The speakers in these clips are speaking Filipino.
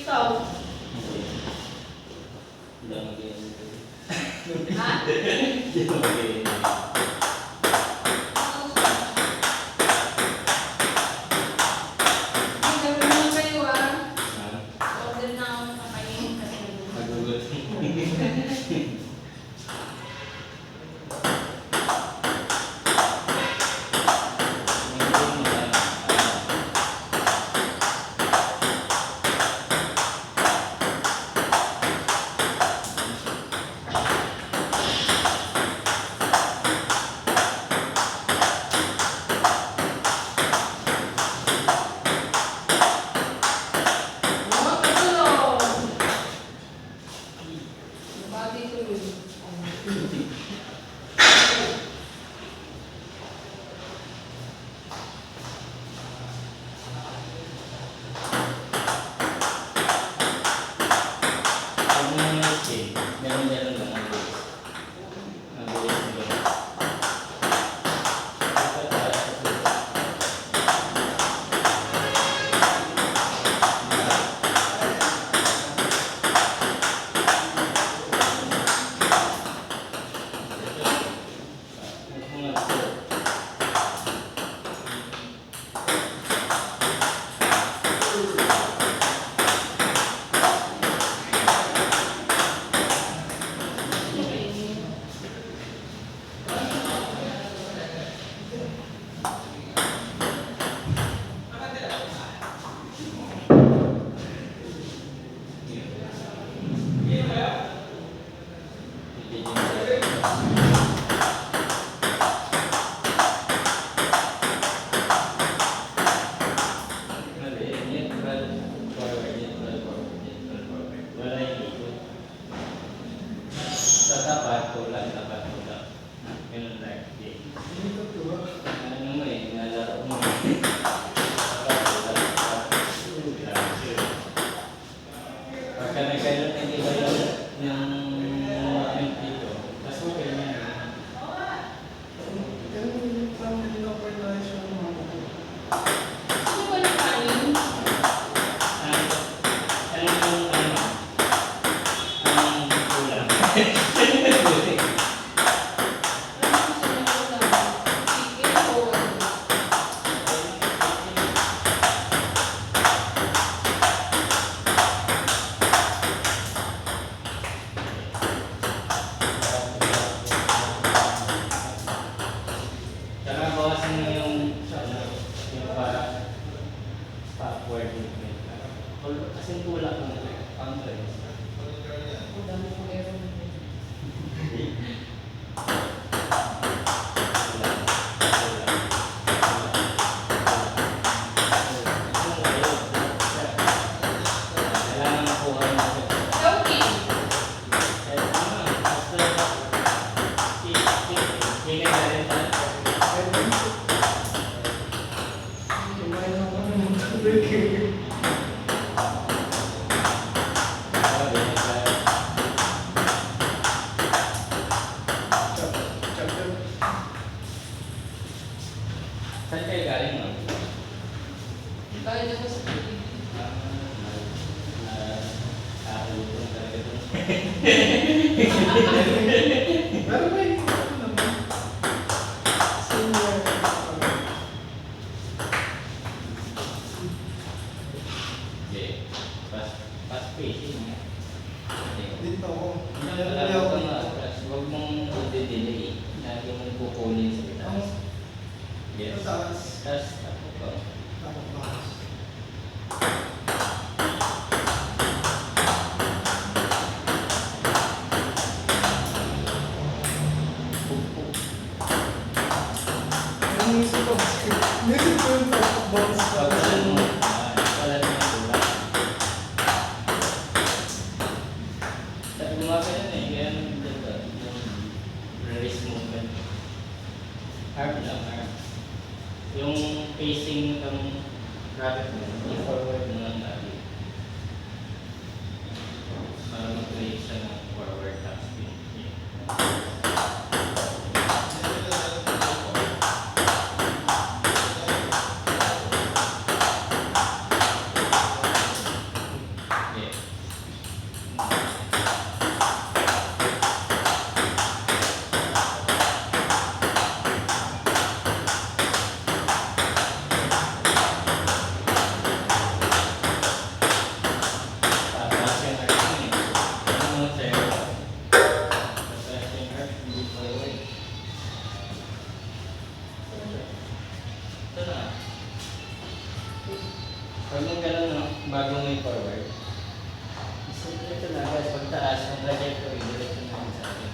ikaw. Hindi ako mag-iinit. Ha? Hindi ako mag-iinit. Kasi kulang ng conference. Saan kayo galing, no? Galing ako sa Nakakalimutan talaga ito. Pero may naman. Senior. Okay. Fast pacing. Dito ako. Huwag mong delay. Lagi mong kukunin sa itaas. Yes. Taas. Tapos, ako ba? Tapos taas. Naisip ko yung bounce pa. Wala na yung tulak. Gumawa ka yun eh. Kaya yung release movement. Arm lang, arm. Yung face ano, bago mo yung forward. Simple ito lang, guys. Pagtaas ng trajectory, diretso na yun sa akin.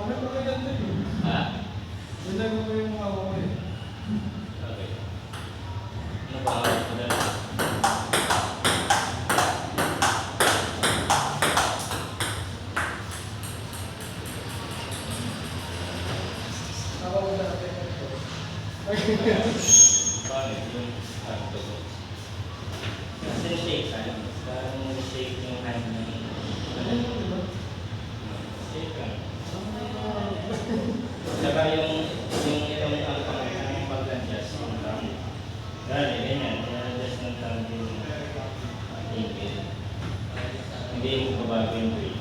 Okay pa kayo ganito yun. Ha? Binago ko yung mukha ko eh. Okay. Ano ba ang ko na? Ako ko dati ito. Bakit yung hard to go? Kasi shake tayo. Parang shake yung hand ng shake ka. Saka yung itong ang pangalan ng pag-adjust yung thumb. Gani, ganyan. I-adjust ng thumb yung tingin. Hindi mo kabago yung breathing.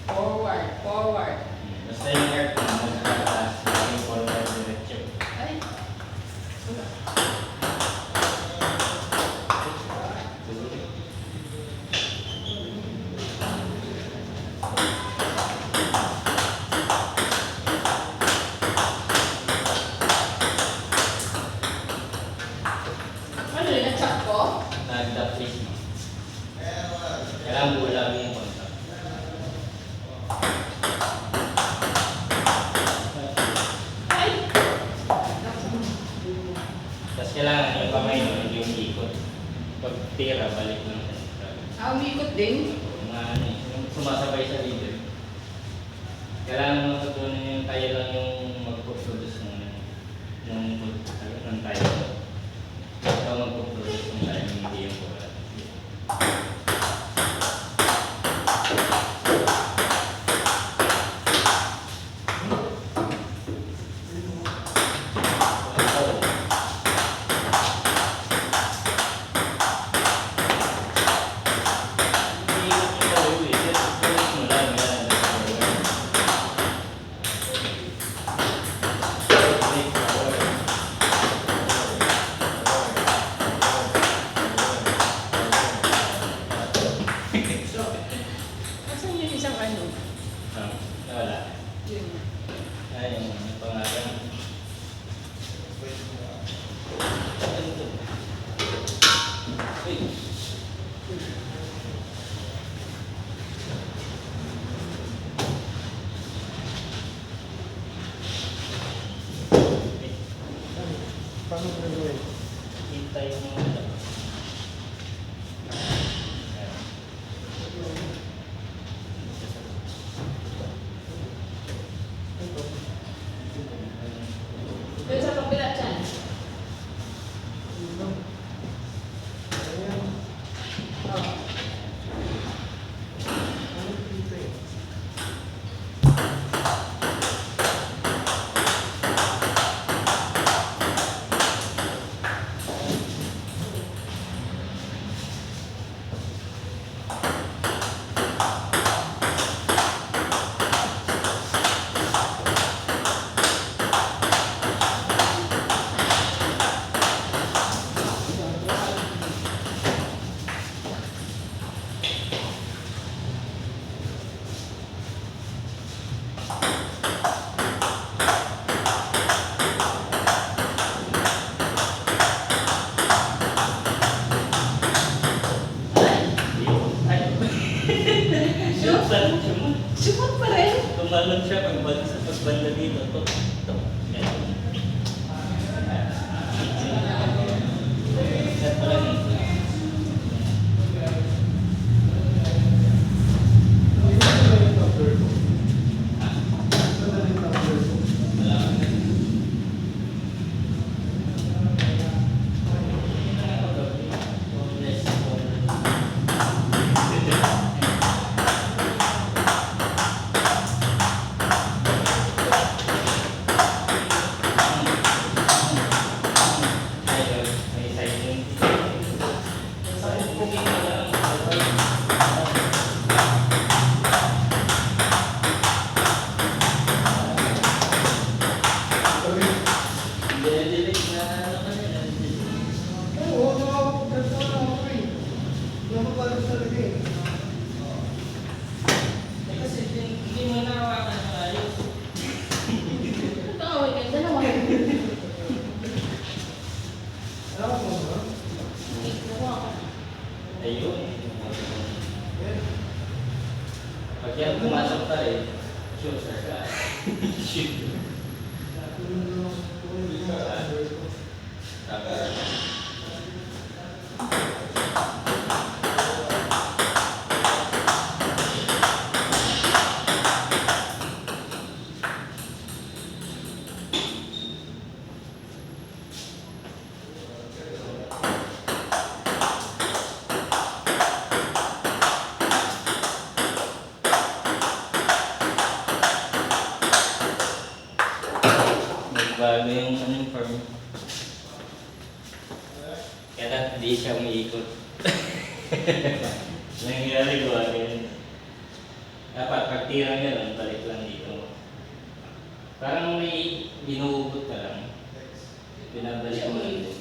Forward, forward. Basta yung aircon, magkataas yung forward diretso. Ay, ano yun, na-chat ko? Nag-freeze mo. Kailangan bulag yung contact. Ay! Tapos kailangan yung kamay mo, hindi yung ikot. Pag tira, balik lang sa neutral. Ah, umikot din? Mga ano eh, yung sumasabay sa leader. Kailangan matutunan yung tayo lang yung mag-produce ng tayo. Ikaw mag-produce ng tayo, hindi yung kulat. bumalon siya sa pagbanda dito. Ito. Yan. Set pa lang yun. Oo, nakakapagkanta na ako eh. Nakapagkanta talaga eh. Kasi hindi mo nahawakan ng ayos. Ito nga, may ganda naman. Alam mo ba? Nakuha ka. Ayun. Pag yan pumasok pa rin, sure sir ka. Shoot. Bago yung anong form. Kaya hindi siya umiikot. Nangyari ko agad. Dapat pag tirang gano'n, balik lang dito. Parang may binuhugot ka lang. Binabalik mo lang din.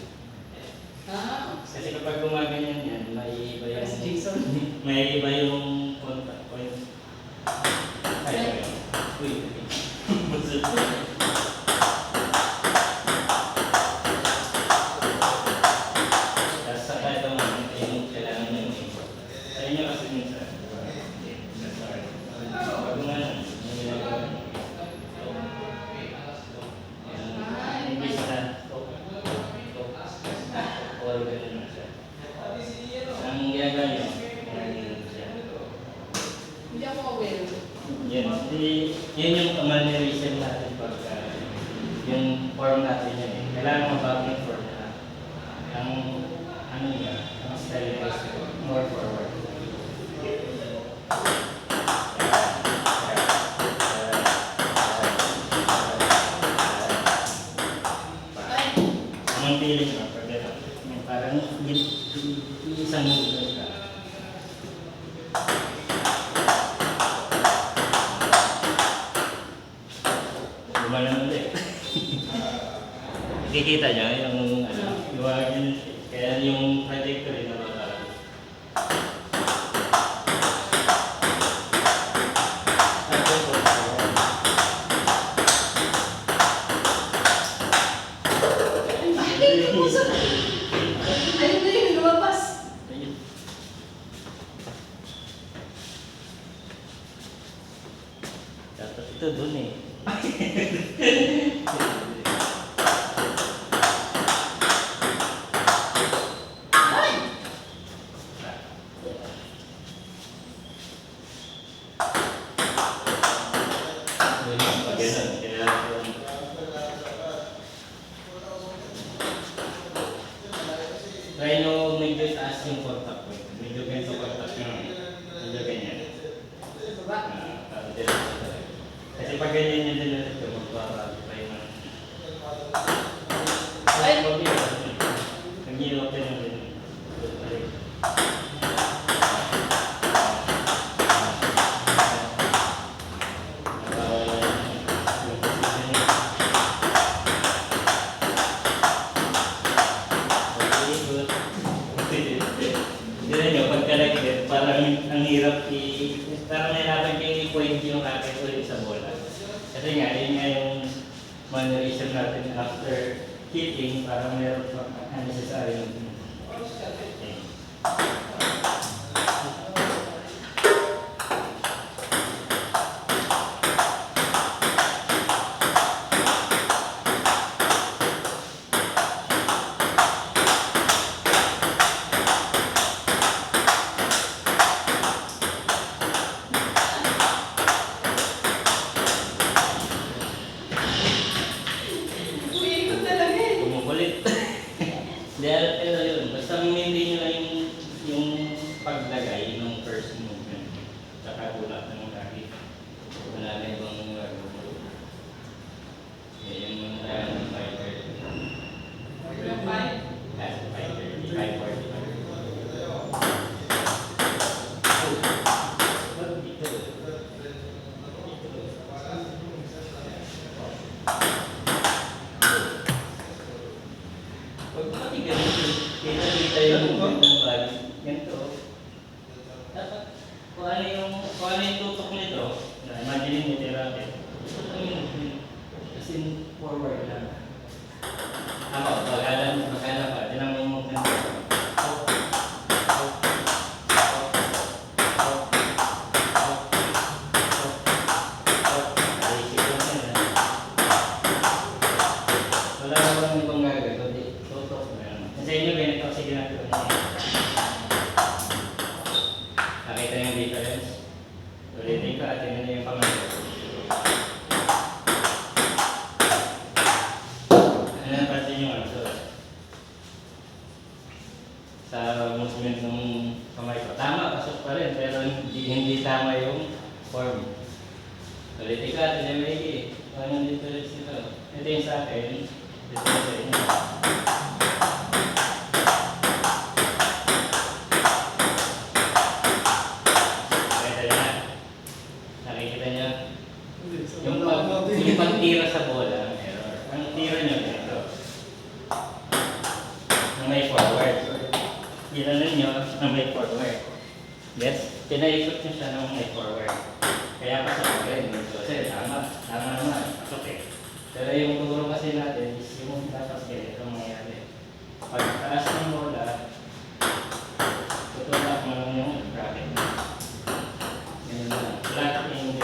Ah, Kasi kapag gumaganyan yan, may iba yung... si Jason. May iba yung contact point. Ay, uy. Ang ginagawa niyo, Hindi ako aware. Yan yung mannerism natin pagka yung form natin yan eh. Kailangan mabago yung form na ang ano niya, ang style is more forward. Ay, Ang feeling mo, pag gano'n, yung parang isang movement ka. Gumalan ulit. Kikita niya yung ano, yung kaya yung trajectory na babago. ay, puso na. Ayun na yung lumabas. Dapat ito dun eh. Ay! Pag ganun, kaya try no medyo taas yung contact point. Medyo ganito contact yung medyo ganyan. Baba. Kasi pag ganyan yun din natin ito, magpapatry na. Ay! Nag-i-open na din. Hindi nyo, pagkalagay, parang ang hirap parang nahirapan kayong i-point yung racket ulit sa bola. Kasi nga, yun nga yung mannerism natin after hitting, parang meron pa unnecessary. Okay. kung ano yung tutok nito, na imagine mo therapy. As in, forward lang. Ako, magkala pa, tinang may movement. Wala na walang ibang gagawin, kundi tutok na. Sa inyo, ganito kasi ginagawa niya. Nakita niyo yung difference? Ulitin ka at tingnan niyo yung pamangkin. Ano ang pansin niyo ano? Sa movement ng kamay ko. Tama, pasok pa rin, pero hindi tama yung form. Ulitin ka at tingnan mo yung anong difference nito. Ito yung sa akin, ito yung sa inyo. Yung pagtira sa bola, error. Ang tira nyo dito, na may forward. Ginanon nyo na may forward. Yes? Pinaikot nyo siya ng may forward. Kaya pasok rin. Kasi tama naman. Pasok eh. Pero yung turo kasi natin is yung dapat ganito mangyayari. Pag taas ng bola, tutulak mo lang yung bracket. Ganyan lang. Flat in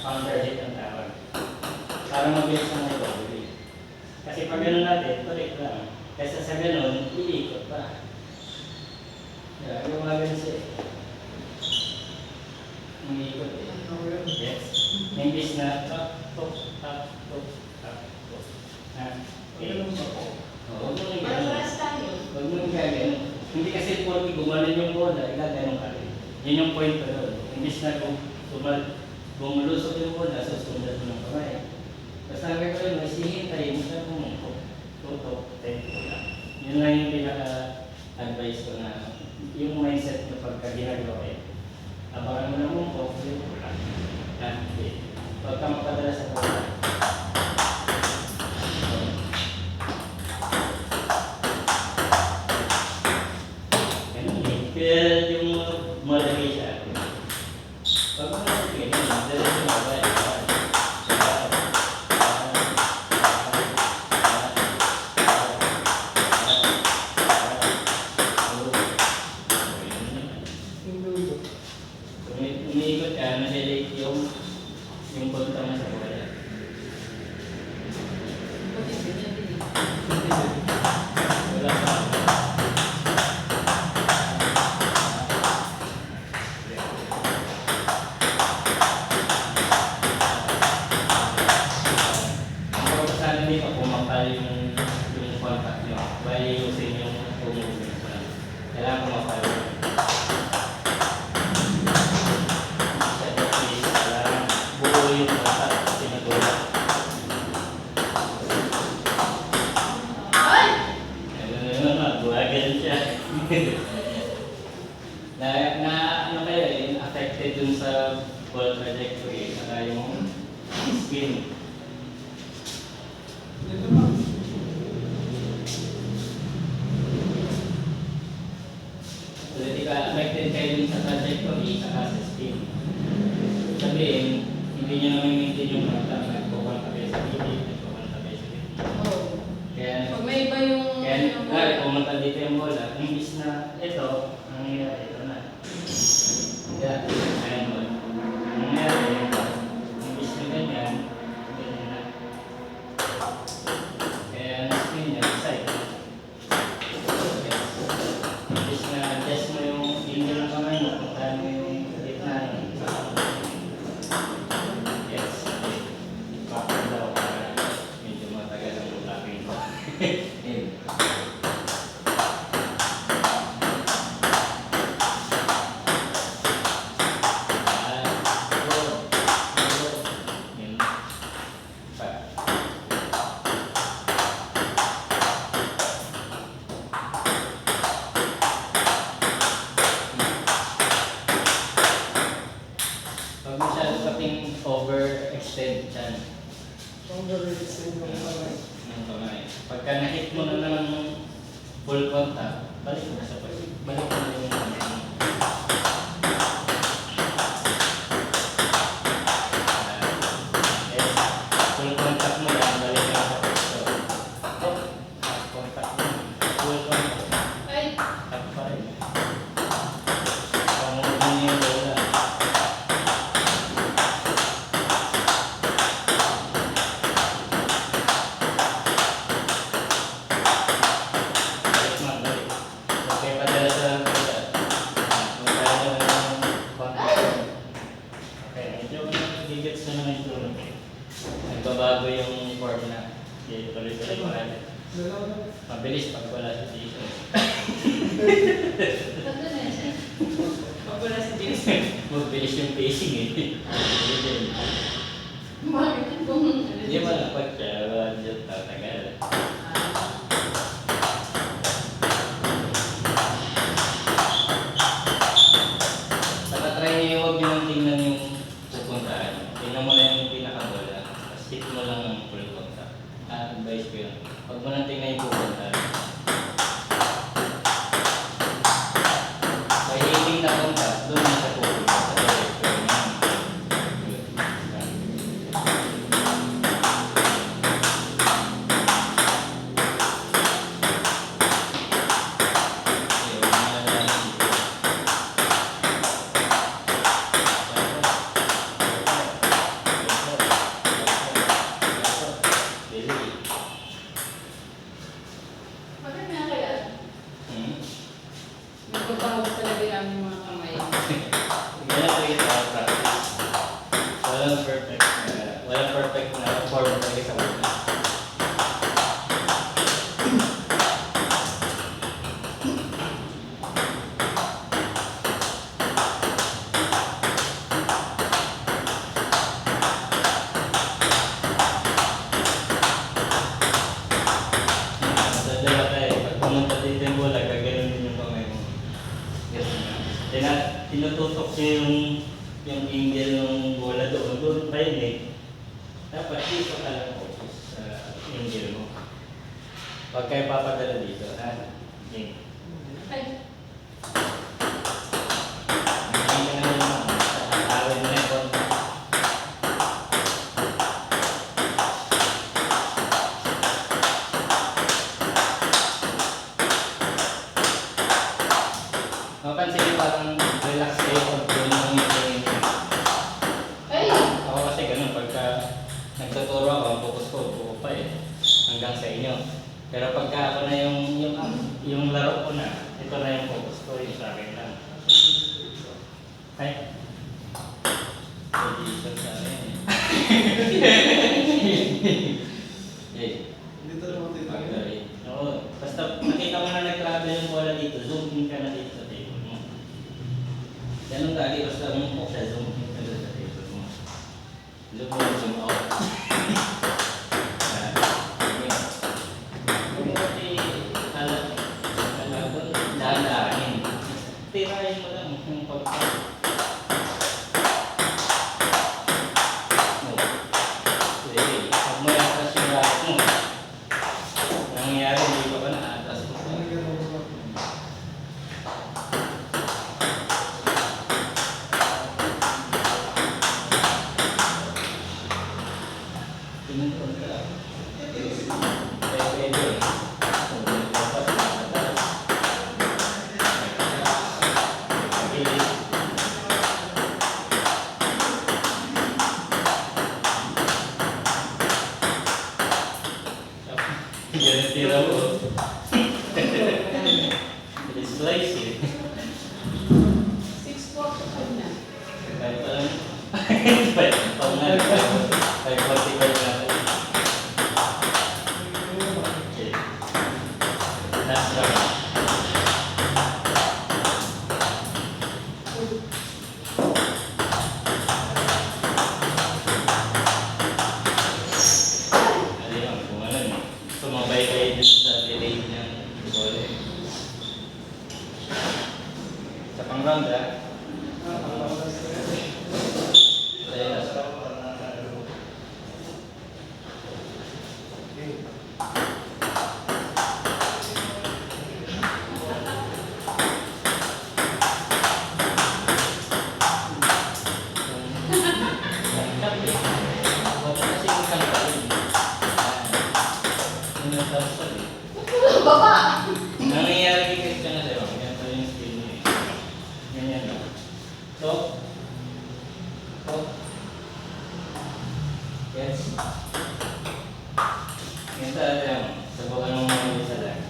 counter hit ang tawag. Para mabilis ang recovery. Kasi pag gano'n natin, tulik lang. Kaysa sa gano'n, iikot pa. Yeah, gumagano siya eh. Umiikot eh. Yes. Imbis na top. Okay. Huwag mo nang gano'n. Huwag mo nang gano'n. Hindi kasi porky gumanon yung bola, igaganon ka rin. Yun yung point ko doon. Imbis na bumulusok yung bola, susundan mo ng kamay. Basta ang gagawin mo, sihintayin mo siya kung tutok, tempo lang. Yun lang yung pinaka-advice ko na yung mindset na pagka ginagawa eh. Abangan mo na mong yung ulan. Huwag ka mapadala sa bola. Ganun eh. Kaya yung malagay siya. Pag malagay, dala siya mabaya. Umiikot ka, nahilate yung punta mo sa bola. Wala pa. Ang pagkasalan dito, pumakal yung contact nyo. Bali usin yung movement mo. Kailangan pumakal. Yung contact kasi nagulak. Buwagan siya. Ano kaya affected dun sa ball trajectory saka yung spin. So, hindi ka affected kayo dun sa trajectory saka sa spin. Sabihin, hindi nyo nami-maintain yung contact. Nagpupunta kayo sa gilid, nagpupunta kayo sa gilid. Kaya, Pag may iba yung... pumunta dito yung bola, imbis na ito, ang nangyayari, ito na. Kaya, ayan mo. Ang nangyayari, imbis na ganyan na. Kaya, na-spin niya, side. Imbis na adjust mo yung finger ng kamay mo, puntahan mo yung gitna ng yes. Bakit daw, medyo matagal ang ulapin ko. Pag masyado kating overextend dyan ng kamay. Pagka na-hit mo na naman ng full contact, balik mo na sa pag. Balik mo na yung kamay mo. Tanda na siya. Pag wala si James, magbilis yung pacing eh. Bakit kung Hindi mo napag siya, wala dyan tatagal. Saka try niyo huwag niyo nang tingnan yung pupuntahan. Tingnan mo na yung pinakabola. Tapos hit mo lang ng full contact. Advice ko yun. Huwag mo nang tingnan yung pupuntahan. Pag hitting na contact, doon na siya pupunta sa direction niya. Good. Okay, huwag mo na lang dito. Bakit nga kaya? Nagbabago talaga yung aming mga kamay. Walang perfect na form talaga sa word. Dalawa tayo. Pag pumunta dito yung bola, gaganon din yung kamay mo. Yes. Tinututok niya yung angle ng bola doon. Doon pa yun eh. Dapat dito ka lang focus sa angle mo. Huwag kayo papadala dito. Okay. Ay, Hindi ka naman naman. Tatawin mo na yung konti. Mapansin niyo parang relax kayo pag doon yung ngiti. ay! Ako kasi ganun, pagka nagtuturo ako, ang focus ko, buo pa eh. Hanggang sa inyo. Pero pagka ako na yung laro ko na, ito na yung focus ko, yung sa akin lang. Ay. Edition sa akin eh. Eh. Dito naman dito. Pagdari. Oo. Basta nakita mo na nag-travel yung bola dito, zoom in ka na dito sa table mo. Ganun lagi, basta mo siya, zoom in ka na sa table mo. Zoom in, zoom out. Kung kasi dahan-dahanin. Tirahin mo lang yung pagka. No. Sige, pag mo yatas yung lahat mo, nangyayari, hindi ka ba naatas mo pa? Tinutun ka. Pwede. Dapat mataas. Pagilid. Yan ang tira mo. Slice eh. 6 po ako kanya. Kahit parang, pang nga, 5:45 na. Okay. Last round. Ayun, kung ano eh. Sumabay kayo dito sa delay ng bola. Sa pang-round ah. Ayun, last round. Baba! Nangyayari kay Christian na sa'yo, ganito yung skill niya eh. Ganyan lang. So, yes. Ganito natin, sabukan mo mga isa lang.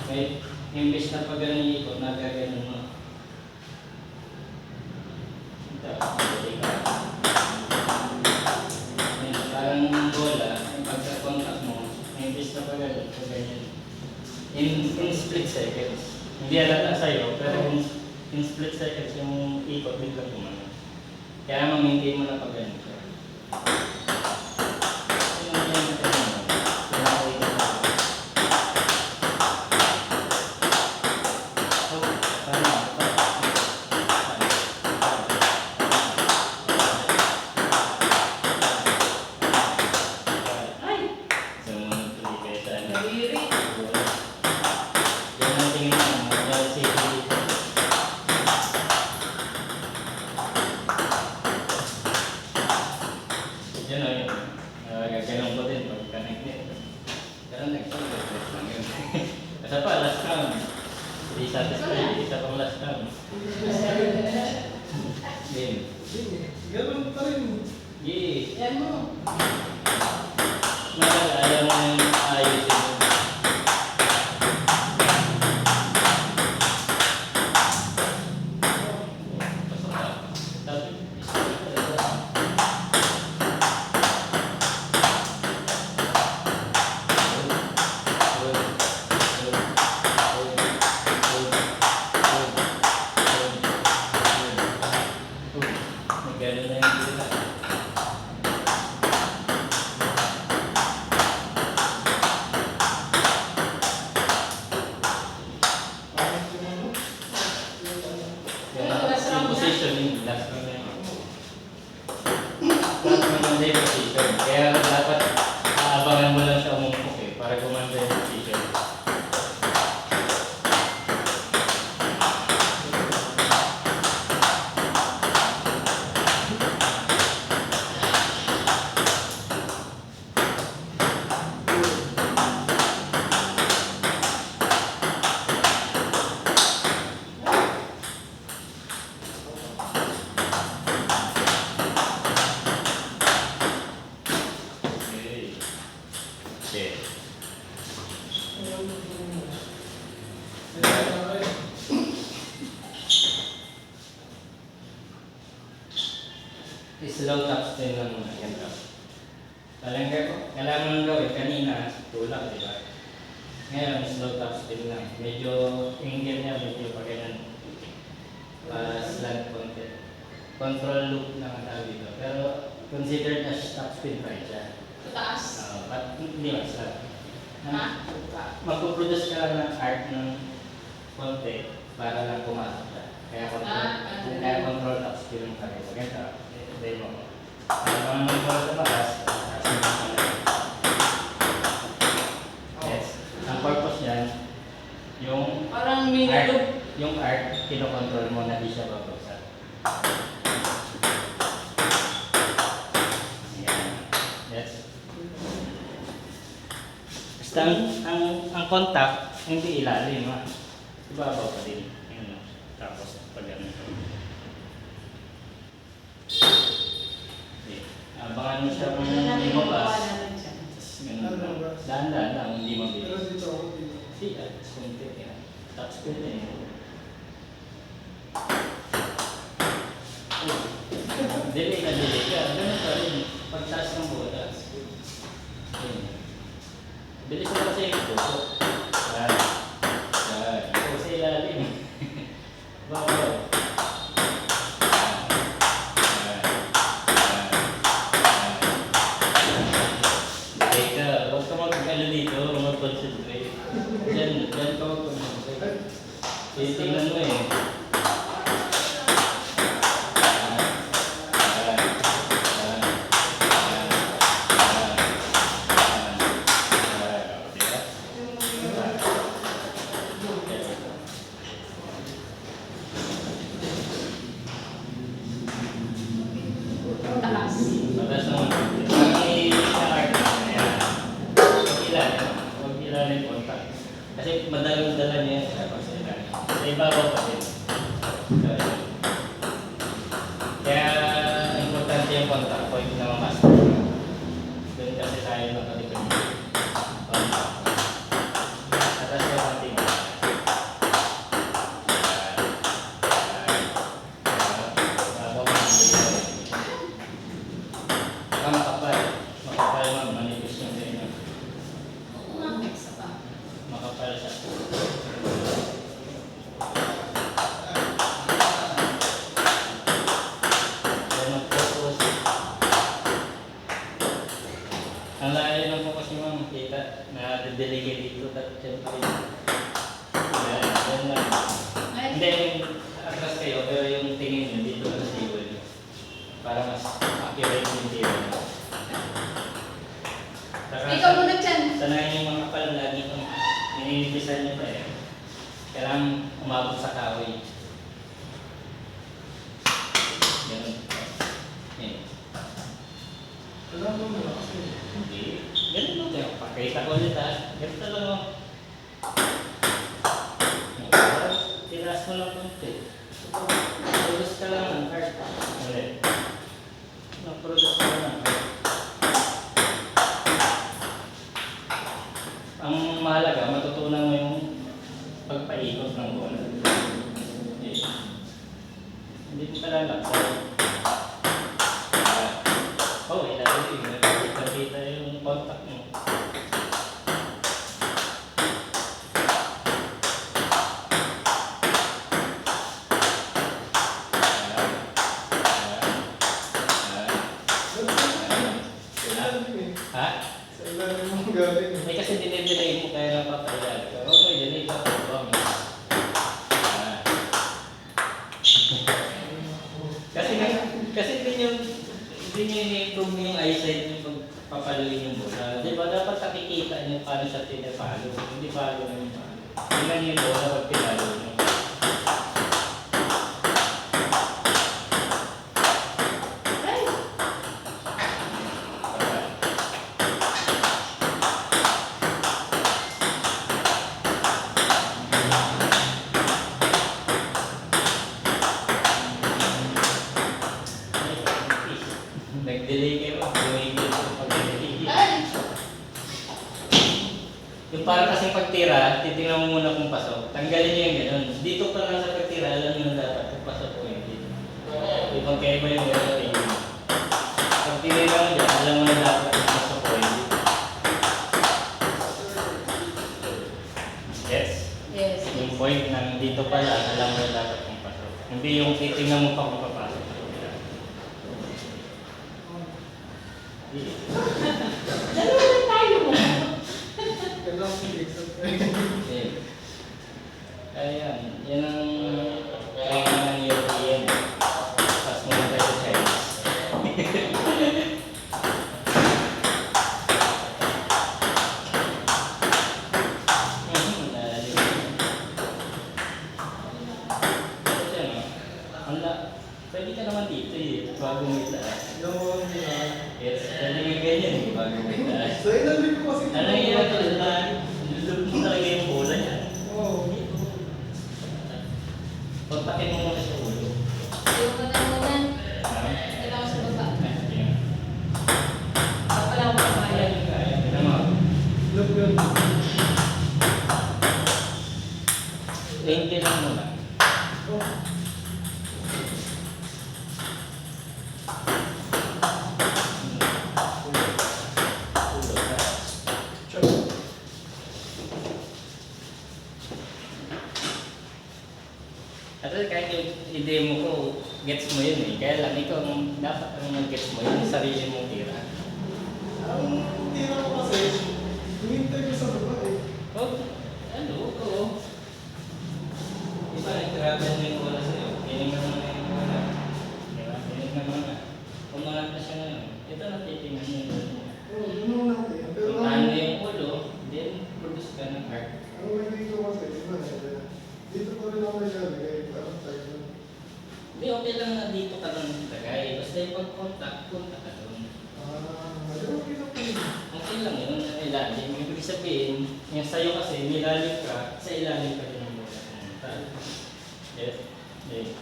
Okay, imbis na pag ganun yung ikot, nagkaganon mo. Ito, pwede ka. Ayan, parang bola, yung pagka-contact mo, imbis na pag ganun, pag ganyan. In split seconds. Hindi alata sa'yo, pero in split seconds yung ikot biglang gumano. Kaya ma-maintain mo na pag ganun siya. Yun ang yung pinaka-ikot na. So, paano? Ay! Sumunod tuloy kayo sa ano. Naliri. Yan ang tingin mo, dahil safety dito. Yan o yun. Gaganong ko din pag connect nito. Pero next one, refresh lang yun. Kasi pa, last round. Hindi satisfied, isa pang last round. Game. Ganun pa rin. Yay! Yan mo. Ayaw mo yung ayusin mo. Pasok ka. Sabi, isa ka ito. Magkano na yung bila? Yung positioning, last one na yun. Last one na yung position. Kaya dapat aabangan mo lang siya umungkok eh, para gumanda yung position. Okay. Okay. Slow taps din lang muna. Yan lang. Kailangan mo gawin kanina, tulak, di ba? Ngayon, slow taps din lang. Medyo, angle niya, medyo pa ganun. Slant konti. Control loop na ang tawag dito. Pero, considered as top spin pa rin siya. Taas. But hindi mas slant. Ha? Magpuproduce ka lang ng art ng konti para lang pumasok siya. Kaya control top spin pa rin. So, ganito. Demo ko. Para mga control sa labas, taas mo lang pala. Yes. Ang purpose niyan, yung Parang mini loop. yung art, kinokontrol mo na di siya babagsak. Ayan. Yes. Basta ang contact, hindi ilalim ha. Ibabaw pa din. Yun. Tapos pag ano. Okay. Abangan mo siya kung hindi mabas. Ganun lang. Dahan-dahan lang, hindi Pero mabilis. dito ako dito. Hindi, kunti yan. Top spin na yun. Delay na delay ka. Ganun pa rin. Pagtaas ng bola. Ayun. Bilis mo kasi yung puso. Yan. Yan. Ito sa ilalim. Babaw. Teka, huwag ka mag-ano dito, mag-concentrate. Diyan ka mag-concentrate. Tingnan mo eh. Taas. Mataas naman. Parang i-art na yan. Huwag ilalim kontak. Kasi madalang dala niya yan sa ilalim. Sa ibabaw pa din. Kaya importante yung contact point na mamaster. Doon kasi tayo nakalikod. Contact. Atas yung ating. Makapal ma'am, manipis yung sa inyo. Oo nga, isa pa. Makapal siya. tira yung tira. Ikaw muna dyan. Sanayin yung mga kapal lagi itong nililisan niyo pa eh. Kailangan umabot sa kahoy. Ganun. Eh. Alam mo na kasi. Hindi. Ganun mo tayo. Pakita ko ulit ha. Ganito lang o. Tiras mo lang konti. Produce ka lang ng card. Ulit. Produce ka lang ng card. Ang mahalaga, matutunan mo yung pagpaikot ng bola. Okay. Hindi mo palalaksan. Oh, ilalim yun. Nakita yung contact mo. Ha? Sa ilalim mo galing. Eh kasi dinidilay mo kaya napapayag. Okay, delay ka po. Kasi hindi nyo i-improve yung eyesight yung pagpapaluin yung bola. Di ba dapat nakikita nyo paano siya tinapalo. Hindi palo na yung palo. Tingnan nyo yung bola pag pinalo nyo. Ay! Nag-delay kayo, gumigil sa pag-delay. Ay! Yung parang kasing pagtira, titingnan mo muna kung pasok. Tanggalin nyo yung gano'n. Dito pa lang sa pagtira, alam nyo na dapat kung pasok o hindi. Ibang kaya ba yung gano'n? Pag tinira mo dyan, alam mo na dapat kung pasok o hindi. Yes? Yes. Yung point ng dito pa lang, alam mo na dapat kung pasok. Hindi yung titingnan mo pa kung papasok. Dalawa lang tayo mo. Kailangan mo i-exam. Okay. Ayan, yan ang kailangan ng European. Tapos muna tayo sa Chinese. Pwede ka naman dito eh, bago may taas. Yung Yes, pwede nga ganyan eh, bago may taas. sa ilalim ko kasi. Ano yung ito na, lulog mo talaga yung bola niya. Oo. Pagpakin mo muna sa ulo. Yung muna. Dala ko sa baba. Wala ko sa bayan. Look yun. Angel lang muna. Oh. At kahit i-demo ko, gets mo yun eh. Kaya lang ikaw dapat ang mag-gets mo yung sarili mong tira. Ang tira ko kasi, humintay ko sa baba eh. Oh, ano ko? Iba nag-travel na yung bola sa'yo. Tinignan mo na yung bola. Diba? Tinignan mo na. Umangat na siya ngayon. Ito na titingnan mo yung bola niya. Oo, yun naman natin. Pero Kung ano yung ulo, then produce ka ng art. ang hindi ko kasi, iba eh. Dito ko rin ako naglalagay. Parang tayo. Hindi, okay lang na dito ka lang lagay. Basta yung pag-contact, punta ka doon. Okay lang po yun. Okay lang yun, sa ilalim. Ibig sabihin, yung sa'yo kasi, nilalim ka, sa ilalim ka din ang bola pumunta. Yes? Yes.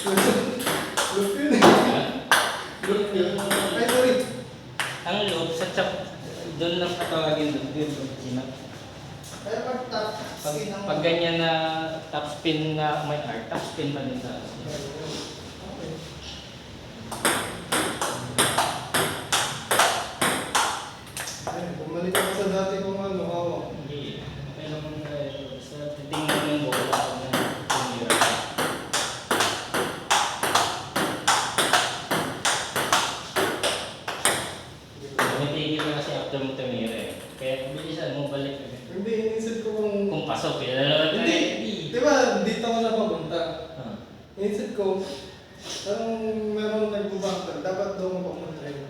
Look yun eh. Look yun. Ay, sorry. Ang loob sa chop, doon lang patawagin doon, doon sinap. Kaya pag top, Pag ganyan na top spin na may art, top spin pa din sa Okay. Ay, bumalik ako sa dati kong ano, hawak. Hindi. Okay naman tayo. Basta titingnan mo yung bola pag tumira. Tumitigil ka kasi after mo Inisip ko, parang merong nagbubakter, dapat daw mapamunta rin.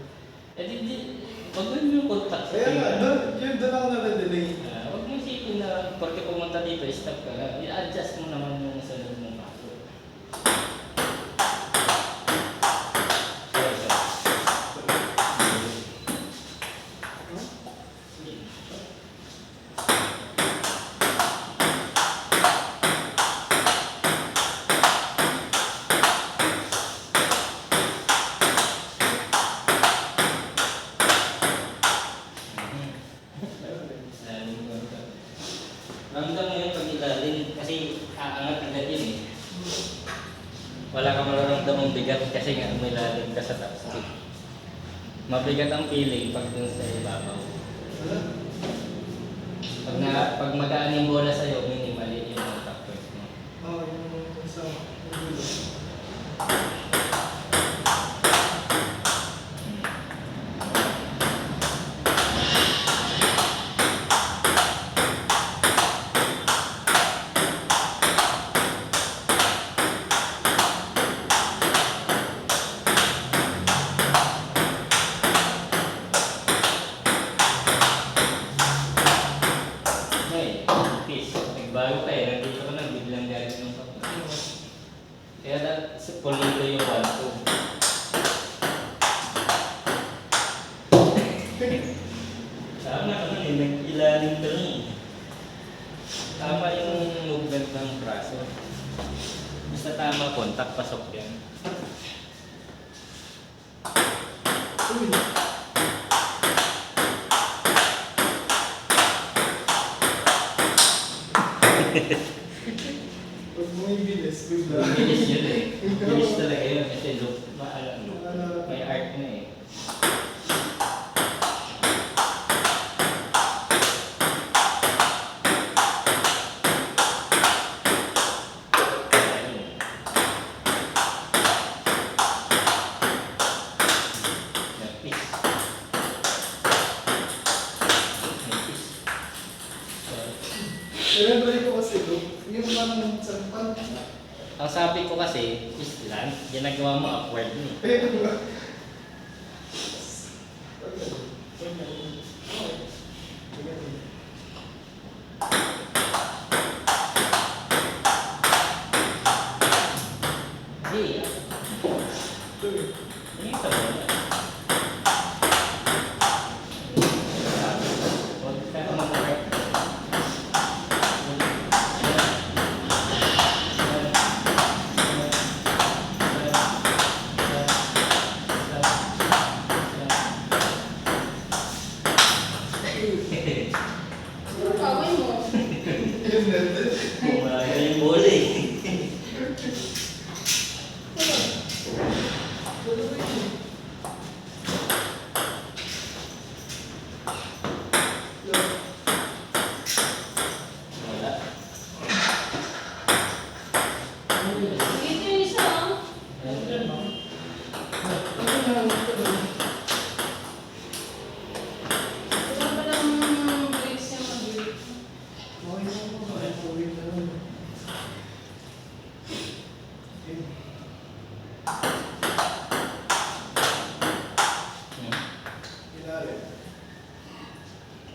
Eh di, wag mo yung contact. Kaya nga, doon ako na-delay. Huwag mo isipin na porque pumunta dito, stop ka lang. I-adjust mo naman yung sa loob ng baso. Ramdam mo yung pag-ilalim kasi aangat agad yun eh. Wala ka mararamdamang bigat kasi nga may lalim ka sa taas. Mabigat ang feeling pag dun sa ibabaw. Wala. Pag magaan yung bola sa'yo, minimal yun yung contact point mo. Oo, yung isa. Yung dulo. Ngayon, peace. Nagbago ka eh. Nandito ka lang, biglang galit ng kapag. Kaya pulido yung 1-2. Tama naman eh, nag-ilalim ka lang eh. Tama yung movement ng braso. Basta tama, contact, pasok yan. Uy! Pag mo ibilis, bigla. Bilis yun eh. Bilis talaga yun kasi look, may art na eh. Remember ko kasi ito, yung parang sarpan. Ang sabi ko kasi, Island, ginagawa mo upward mo eh. Pero nga. Hindi. Hindi sa bola. Huwag ka mag-art. Ano kawin mo? Bumaya yung bola eh. Wala. Ito yung isa, oh. Ayun no? Wala pa lang breaks yung mag-break.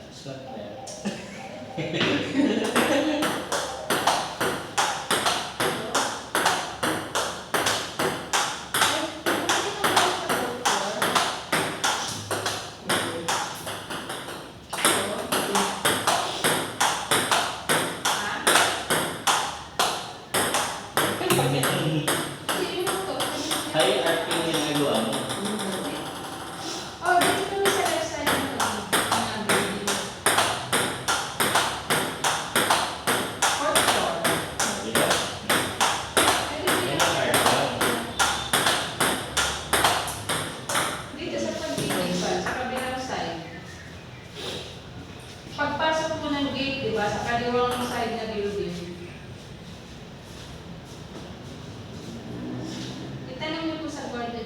It's not bad. High art yung ginagawa mo. Oh, dito kami sa left side ng building. Fourth floor. Diba? Yan ang art lang. Dito sa pag-ibig pa, sa kabilang side. Pagpasok mo ng gate, di ba, sa kaliwang side na building. Itanong mo po sa guardian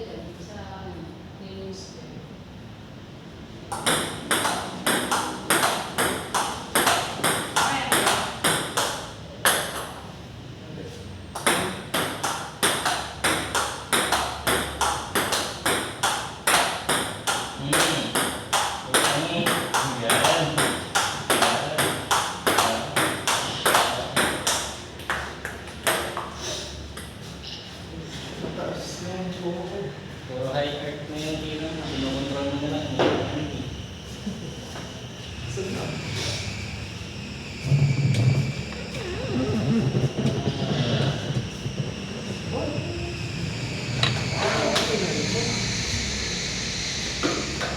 yung buho ko. Puro high art na yung tira mo. Pinokontrol mo na lang. Ano eh. Saan na?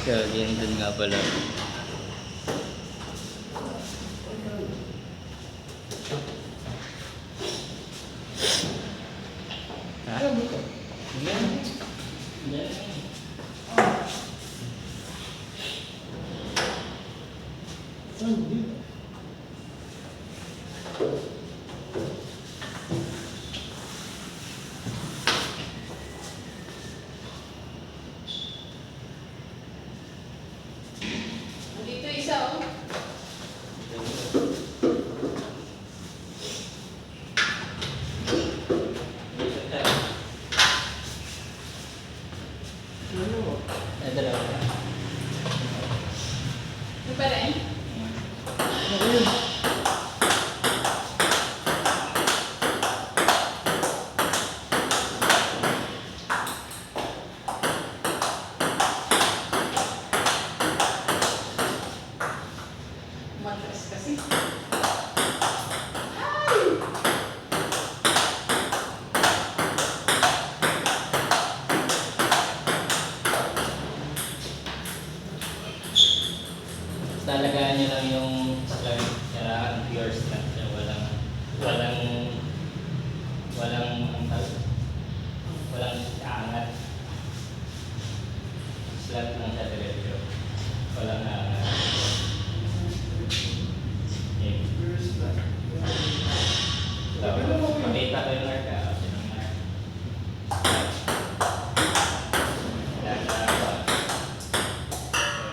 Kaya yun dun nga pala. Ha? Ano dito? Hindi. Hindi. Ano dito? Dito isa oh. Ano? Ay, dalawa. Ano pa rin? Ano yun? Matras kasi. Talagaan niyo lang yung slide. Kailangan pure slot siya. Walang kaangat. Slot lang siya diretso. Walang aangat. Okay. Where's that? So, makita ko yung mark. Okay ng mark.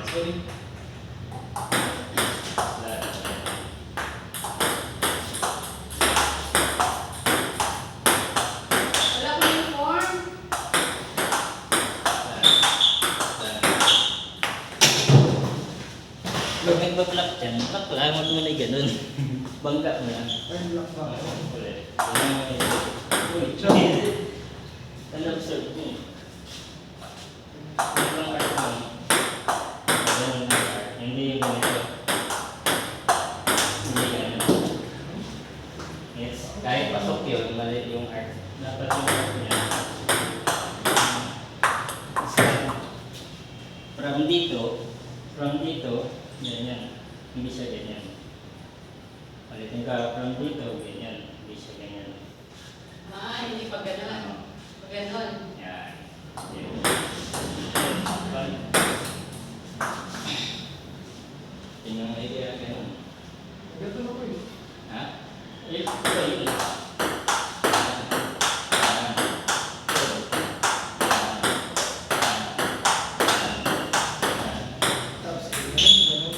Sorry. Wala ko yung form. Pag nagpa-block dyan, block mo muna yung ganun. Bangga mo lang. Ay, black ba? Ulit. Uy, ano observe mo? Ibang art mo. Ganun ang art. Hindi yung ganito. Hindi ganun. Yes. Kahit pasok yun, mali yung art. Dapat yung art niya. From dito, ganyan. Hindi siya ganyan. Palitin ka from dito, ganyan. Hindi siya ganyan. Ah, hindi pa ganon. Pag ganon. Yan. Yun yung idea, ganun. Ganito na ko eh. Ha? Eh, ito yun. Tapos, ganun.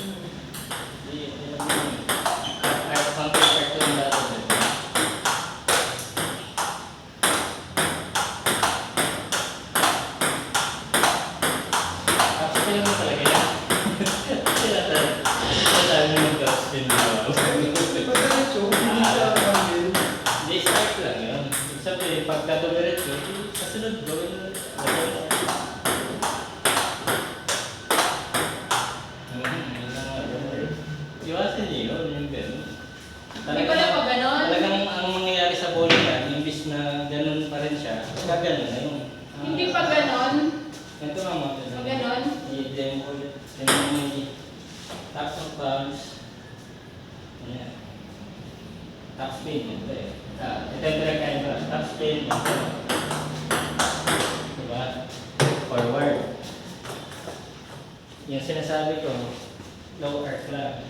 Di ba diretso? Hindi siya angle. Pagka dumiretso, kasunod gawin mo. Iwasan niyo yun, yung gano'n. Hindi pala pa ganon. Talagang ang mangyayari sa bola yan, imbis na gano'n pa rin siya, gano'n na yun. Hindi pa ganon. Ganito nga mga Pag ganon. I-demo ko ulit. Tingnan mo yung taps of bounce. Ayan. Top spin, yun ba eh. Ito yung pinagkain ko. Top spin. Diba? Forward. Yung sinasabi ko, low arc lang.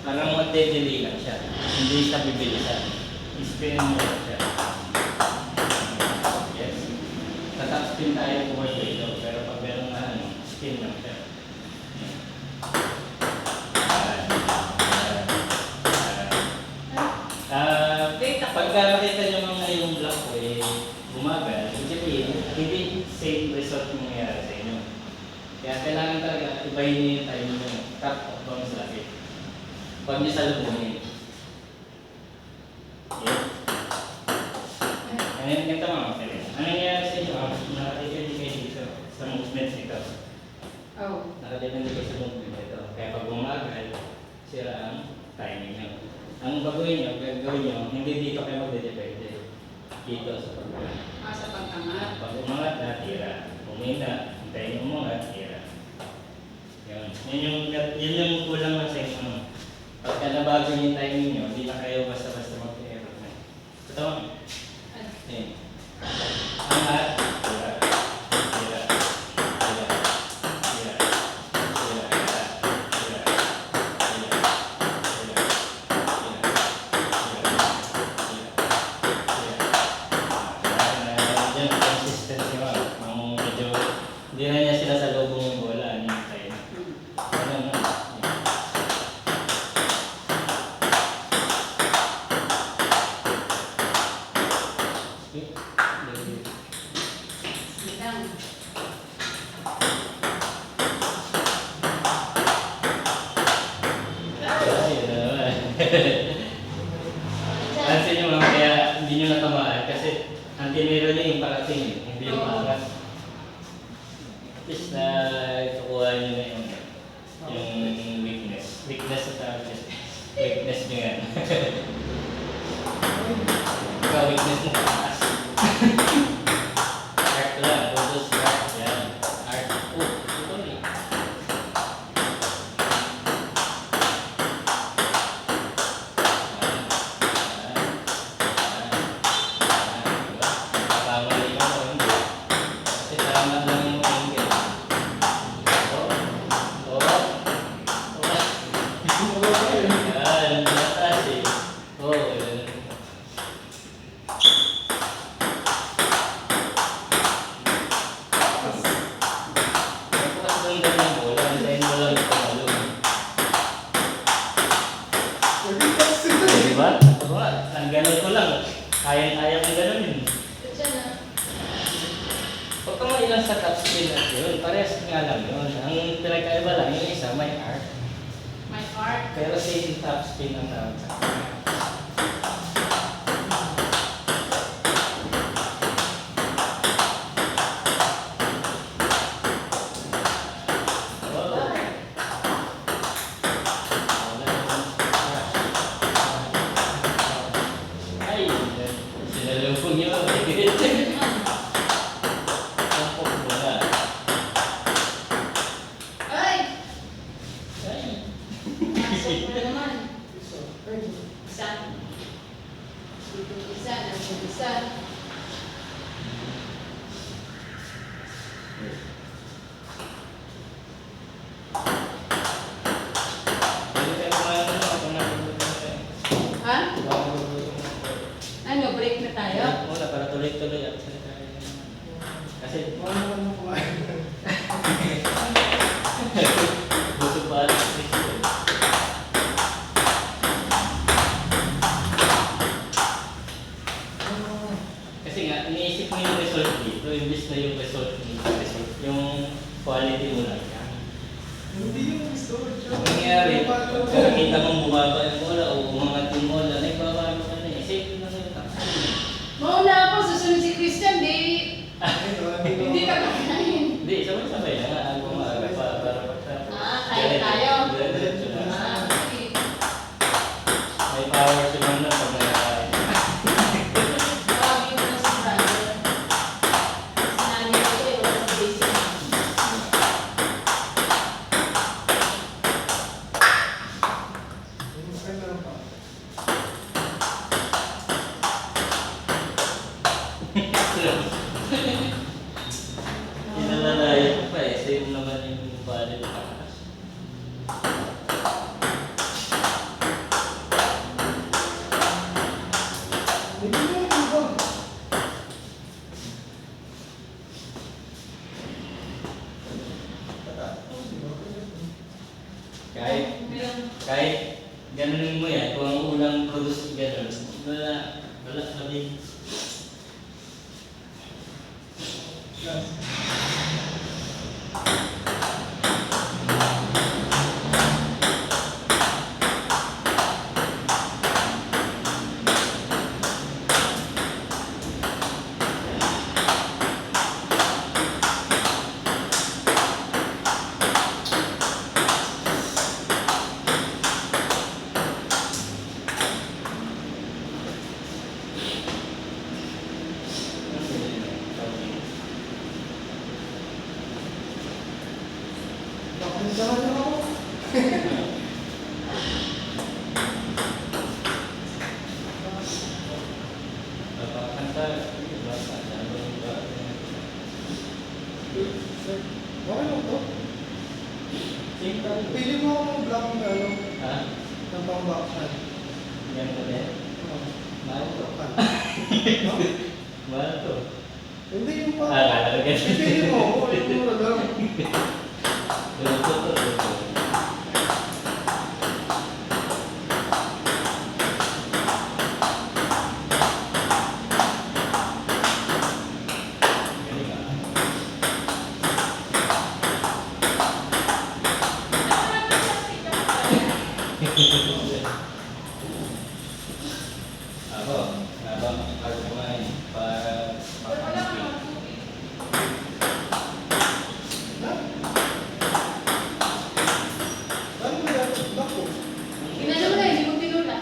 Parang magdedeli lang siya. Hindi siya bibilisan. I-spin mo lang siya. Yes. Sa-top spin tayo forward ito. Pero pag meron na spin lang siya. Pagka nakita nyo mga yung block ko eh, bumagal, hindi same result yung nangyayari sa inyo. Kaya kailangan talaga ibahin nyo yung time nyo. Tap of bounce lagi. Huwag nyo salubungin. Ngayon, ganito mga kapatid. Ano nangyayari sa inyo? Nakadepende kayo dito sa movement nito. Oh. Nakadepende kayo sa movement nito. Kaya pag bumagal, sira ang timing nyo. Ang gagawin nyo, hindi dito kayo magdedepende. Dito sa pagbuhat. Sa pagkangat. Pag umangat na, tira. Umina, hintayin nyo umangat, tira. Yun. Yun yung kulang lang sa inyo. Pagka nabago yung timing nyo, hindi na kayo basta-basta mag-error na. Ito, ayun. Angat, tira. Tira. Tira. Tira. Tira. Tira. Hindi na niya sila sa lubong yung bola. Ano yung tayo? Ano mo? Sidang. Pansin nyo mga kaya hindi nyo natamaan kasi ang tinira nyo yung parating eh, hindi yung paangat. At least na kukuha nyo na yung weakness. Weakness sa tawag nyo. Weakness nyo yan. Ikaw weakness mo pataas. Art lang, focus art. Yan. Art. Oh, ito eh. Tama lang yung ano, hindi. Kasi tama lang yung angle. Oh. Yan, mataas eh. Oh, yan. Bukas lang din yung bola, hintayin mo lang yung tumalong. Diba? Diba? Ang ganun ko lang. Kayang-kaya kong ganunin. Diyan na. Huwag ka mailang sa top spin at yun. Parehas nga lang yun. Ang pinagkaiba lang, yung isa may art. My heart. Pero same top spin ang tawag sa kanya. Oh. Ay, sinalubong yun. Tampok mo na. Ay! Ay. Pasok na naman. Isa. Isa. Nandun isa. Pwede tayo kumain na lang kung nalulubong tayo. Ha? Baka malulubong na tayo. Ano, break na tayo? Muna para tuloy-tuloy at salita tayo. Kasi busog pa alas 6 yun. Kasi nga, iniisip mo yung result dito, imbis na yung result dito. Yung quality mo lang yan. Hindi yung gusto. Ang nangyari, pag nakita mong bumaba yung bola o umangat yung bola, nagbabago ka na eh. Safety na sa'yo takbo. Mauna ako, susunod si Christian, di. Hindi ka kakain. Hindi, sabay-sabay na nga. Ang bumaga para pagtapos. Kaya tayo. Diretso na. Sige. May power si Manda pag nagkakain. Tawagin mo na si brother. Sinabi ko siya, wala sa basic. Inalalayan pa eh. Same naman yung balik takas. Kahit ganunin mo yan, kung ang unang produce ganun, wala sabihin. Kantahan niyo ako. Napakanta. Okay lang to. Same tayo. Pili mo ako ng black na ano, Ha? ng pang-backshot. Yan ko din. Mahal to. No? Mahal to. Hindi yung pa. Kala ko ganyan. Pili mo ako, yung mura lang. Luto to. Luto. Galing ah. Ako, habang kumain para makapagpili. Ha? Ano ba yan? Black ko. Inano mo na, hindi mo tinula.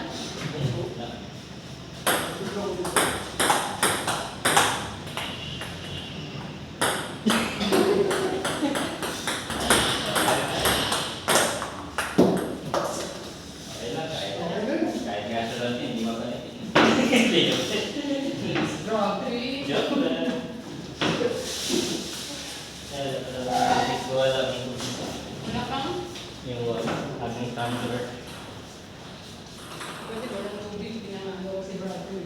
Okay lang, kahit Okay na yun. kahit nga sa lang hindi mabalik. Grabe. Joke lang. Wala Wala pang? yung aking tumbler. Pwede ba ng tubig? Pinamagawa si brother.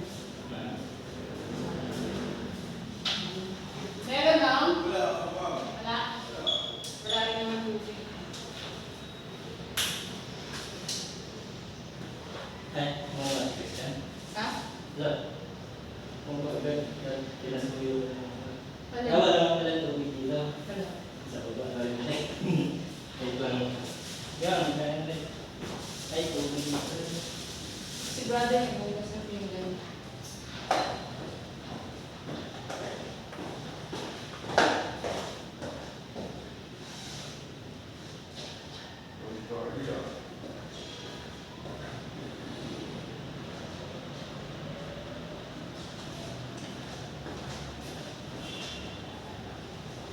Meron lang? Wala. Wala? Wala rin naman tubig. Ay, mga Christian. Ha? Look. Kung pinasa mo yung... Wala. Wala naman pala tubig dito. Wala. Sa baba na rin na Wait lang. Yan, kaya na. Ay, tubig dito. Si brother, nagbukas na pinggan.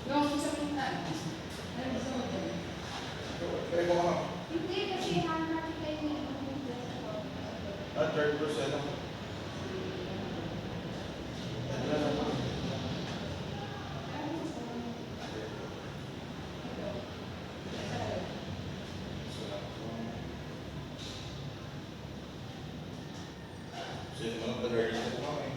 Nung sa pintan, ano gusto mo dyan? Kaya mo ka. Hindi, kasi hanapin kayo ng invest ko. Ah, 30% ako. Ano na naman? Sino mga taga-ready ko kami?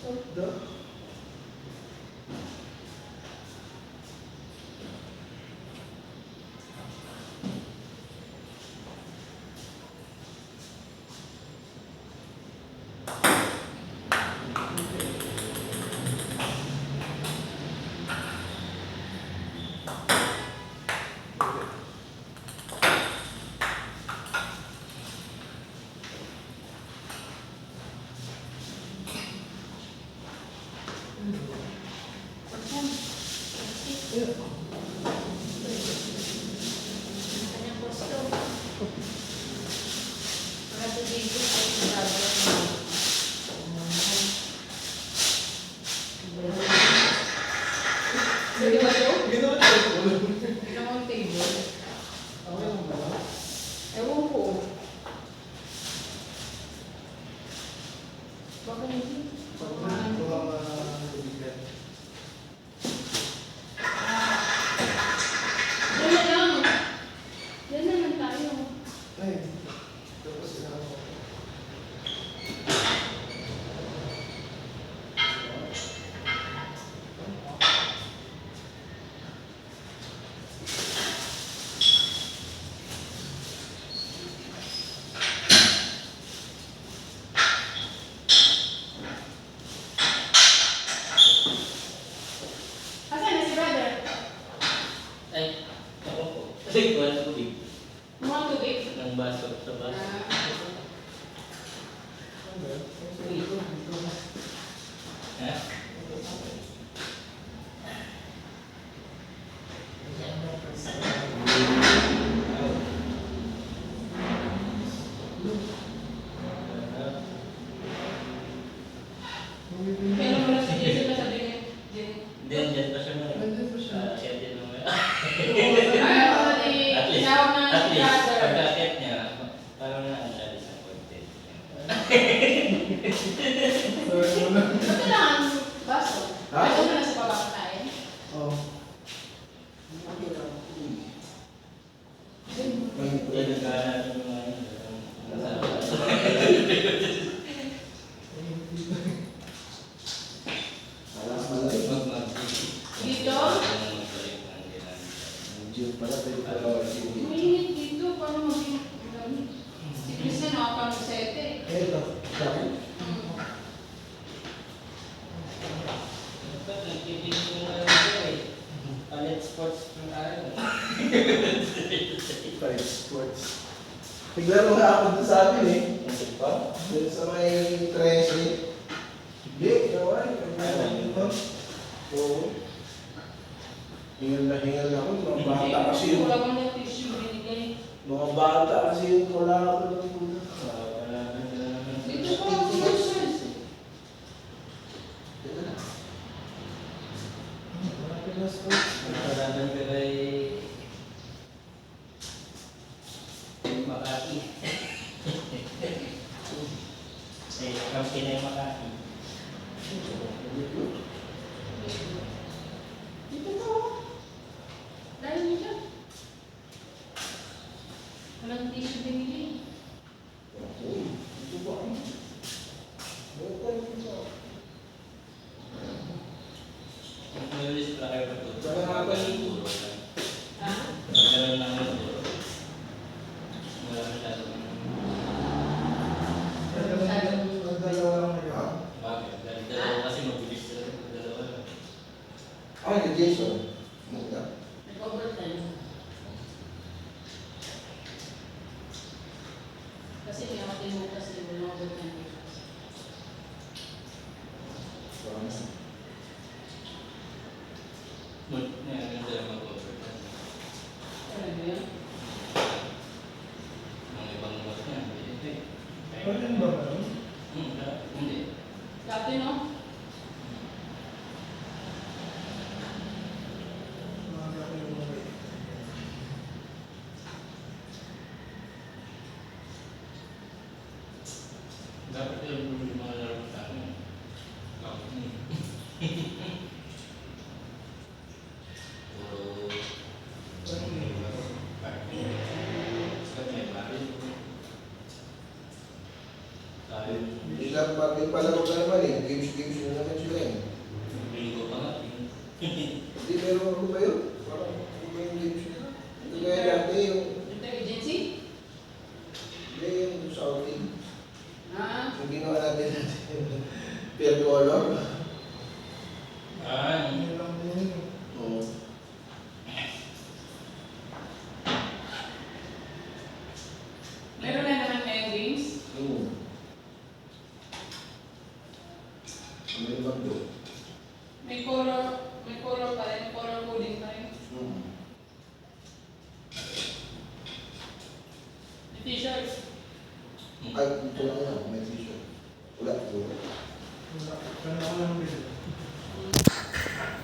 What the? Kanyang gusto. Para sa dito ay brother. Pwede ba ito? Ginawa ko. Ginawang table. Okay lang ba? Ewan ko. Baka hindi. Baka ano. Diyan na lang. Diyan na lang tayo. Ay, tapos sinabi ko. Asan na si brother? Ay, ako po. Kasi wala tubig. Mga tubig. Ng baso sa baso. Ah. Ha? Pero wala si Jason na sabi niya. Then, dyan pa siya mo. Nandiyan pa siya. Kaya din mo. Ay, tinawag na At si least, brother. pagka-akit niya, parang na-alis ang konti. Sorry mo na. Ito lang ang baso. Ha? Ito na lang sa baba kakain. Oo. Yan ang kahanap ng mga yun. Dito? Uminit dito. Paano maging lamig? Si Christian nakapag-sete. Eto, sabi. Palit sports ng araw. Five sports. Naglaro nga ako doon sa amin eh. Doon sa may 13. Hindi, gawin. Oo. Hingal na ako. Mga bata kasi yung... Wala bang na tissue binigay? Mga bata kasi yung wala ako ng muna. Dito pa ako Jesus. Nagkalaban ka kay Makati. Eh, kampi na yung Makati. Dito pa ako. Dahil niya. Walang tissue binigay. Kung nulis pala kayo pagtuturo, Wala nga ba yung- turo lang. Ha? Pagkaroon lang ng turo. Wala masyadong bagay. Dahil dalawa kasi mabilis sila. Dalawa lang. Ay, ni Jason. Nag-overtime. Kasi may ako tinuro kasi walang overtime. Ngayon sila mag-overtime. Ano ba yun? Ang ibang boss niya, hindi. Pwede ba ba? Hindi. Dati no? Dapat yung mga laro sa akin. Puro tayo. Hindi lang palaro ka naman eh. Games na naman sila eh. Bingo pa nga. Hindi meron ako ba yun? Parang ano ba yung games nila? Hindi kaya dati yung... Inter-agency? Hindi yung sa outing. Ah. Yung ginawa natin per color. Ah, Oo. Meron na naman ngayong games. May bagyo. May color pa rin, color coding pa rin. May t-shirt. Ay, ito lang yan. May t-shirt. Wala. Wala. Hmm.